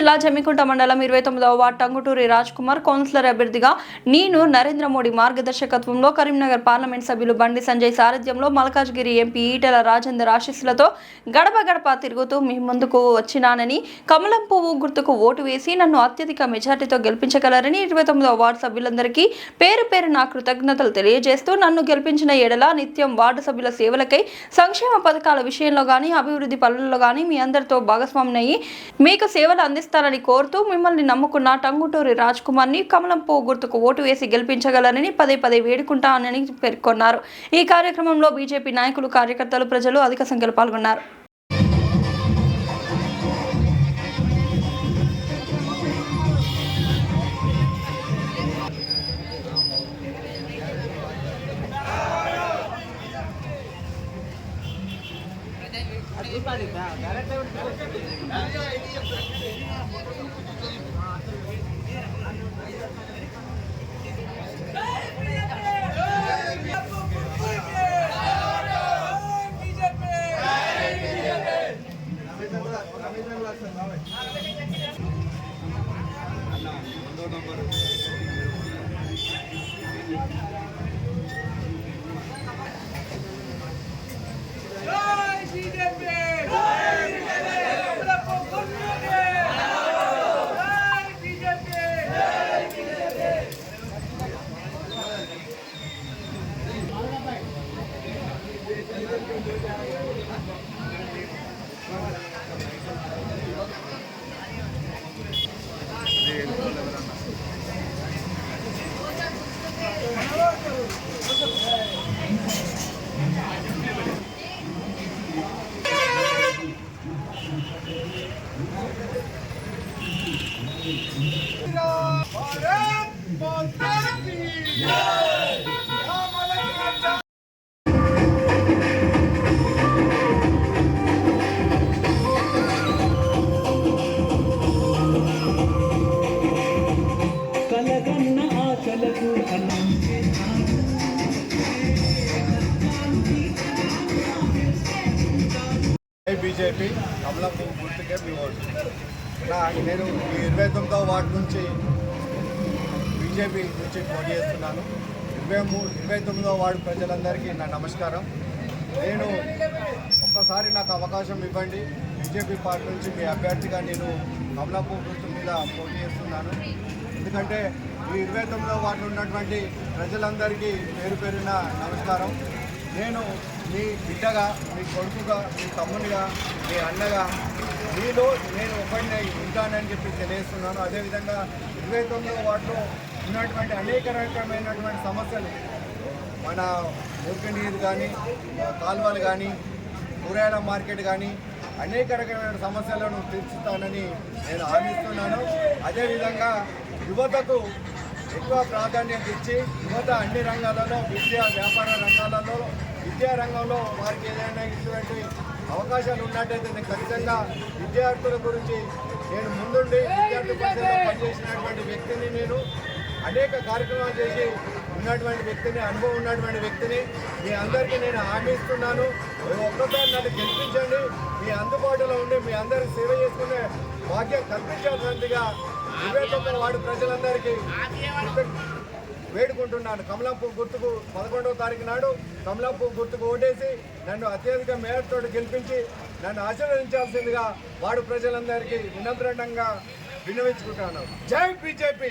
జిల్లా జమ్మికుంట మండలం 29వ ward Tanguturi Raj Kumar councillor అభ్యర్థిగా నేను నరేంద్ర మోడీ మార్గదర్శకత్వంలో కరీంనగర్ పార్లమెంట్ సభ్యులు బండి సంజయ్ సారథ్యంలో మల్కాజ్గిరి ఎంపీ ఈటెల రాజేందర్ ఆశీస్సులతో గడప గడప తిరుగుతూ మీ ముందుకు వచ్చినానని కమలం పువ్వు గుర్తుకు ఓటు వేసి నన్ను అత్యధిక మెజార్టీతో గెలిపించగలరని 29వ వార్డు సభ్యులందరికీ పేరు పేరు నా కృతజ్ఞతలు తెలియజేస్తూ నన్ను గెలిపించిన ఎడల నిత్యం వార్డు సభ్యుల సేవలకై సంక్షేమ పథకాల విషయంలో గానీ అభివృద్ధి పనులలో గానీ మీ అందరితో భాగస్వామ్యమయ్యి మీకు సేవలు అందిస్తారని కోరుతూ మిమ్మల్ని నమ్ముకున్న టంగుటూరి రాజ్ కుమార్ ని కమలం పువ్వు గుర్తుకు ఓటు వేసి గెలిపించగలరని పదే పదే వేడుకుంటానని పేర్కొన్నారు. ఈ కార్యక్రమంలో బీజేపీ నాయకులు, కార్యకర్తలు, ప్రజలు అధిక సంఖ్యలో పాల్గొన్నారు. బీజేపీ కమలం పువ్వు గుర్తుకే మీ ఓటు. నేను ఈ 29వ వార్డు నుంచి బీజేపీ నుంచి పోటీ చేస్తున్నాను. 29వ వార్డు ప్రజలందరికీ నా నమస్కారం. నేను ఒక్కసారి నాకు అవకాశం ఇవ్వండి. బీజేపీ పార్టీ నుంచి మీ అభ్యర్థిగా నేను కమలం పువ్వు గుర్తు మీద పోటీ చేస్తున్నాను. ఎందుకంటే ఈ 29వ వార్డులో ఉన్నటువంటి ప్రజలందరికీ పేరు పేరున నమస్కారం. నేను మీ బిడ్డగా, మీ కొడుకుగా, మీ తమ్మునిగా, మీ అన్నగా మీలో నేను ఒకరిని ఉంటానని చెప్పి తెలియజేస్తున్నాను. అదేవిధంగా 29వ వార్డులో ఉన్నటువంటి అనేక రకమైనటువంటి సమస్యలు, మన మురికి నీరు కానీ, కాలువలు కానీ, కూరగాయల మార్కెట్ కానీ అనేక రకమైన సమస్యలను తీర్చుతానని నేను హామీస్తున్నాను. అదేవిధంగా యువతకు ఎక్కువ ప్రాధాన్యత ఇచ్చి యువత అన్ని రంగాలలో, వ్యాపార రంగాలలో, విద్యా రంగంలో వారికి ఏదైనా ఇటువంటి అవకాశాలు ఉన్నట్టయితే నేను ఖచ్చితంగా విద్యార్థుల గురించి నేను ముందుండి విద్యార్థి పరిషత్లో పనిచేసినటువంటి వ్యక్తిని, నేను అనేక కార్యక్రమాలు చేసి ఉన్నటువంటి వ్యక్తిని, అనుభవం ఉన్నటువంటి వ్యక్తిని మీ అందరికీ నేను హామీ ఇస్తున్నాను. ఒక్కసారి నన్ను గెలిపించండి. మీ అందుబాటులో ఉండి మీ అందరికీ సేవ చేసుకునే భాగ్యం కల్పించాల్సిందిగా 29వ వార్డు ప్రజలందరికీ వేడుకుంటున్నాను. కమలం పువ్వు గుర్తుకు 11వ తారీఖు నాడు కమలం పువ్వు గుర్తుకు ఓటేసి నన్ను అత్యధిక మేయర్తో గెలిపించి నన్ను ఆశీర్వదించాల్సిందిగా వార్డు ప్రజలందరికీ వినమ్రంగా విన్నవించుకుంటున్నాను. జై బీజేపీ.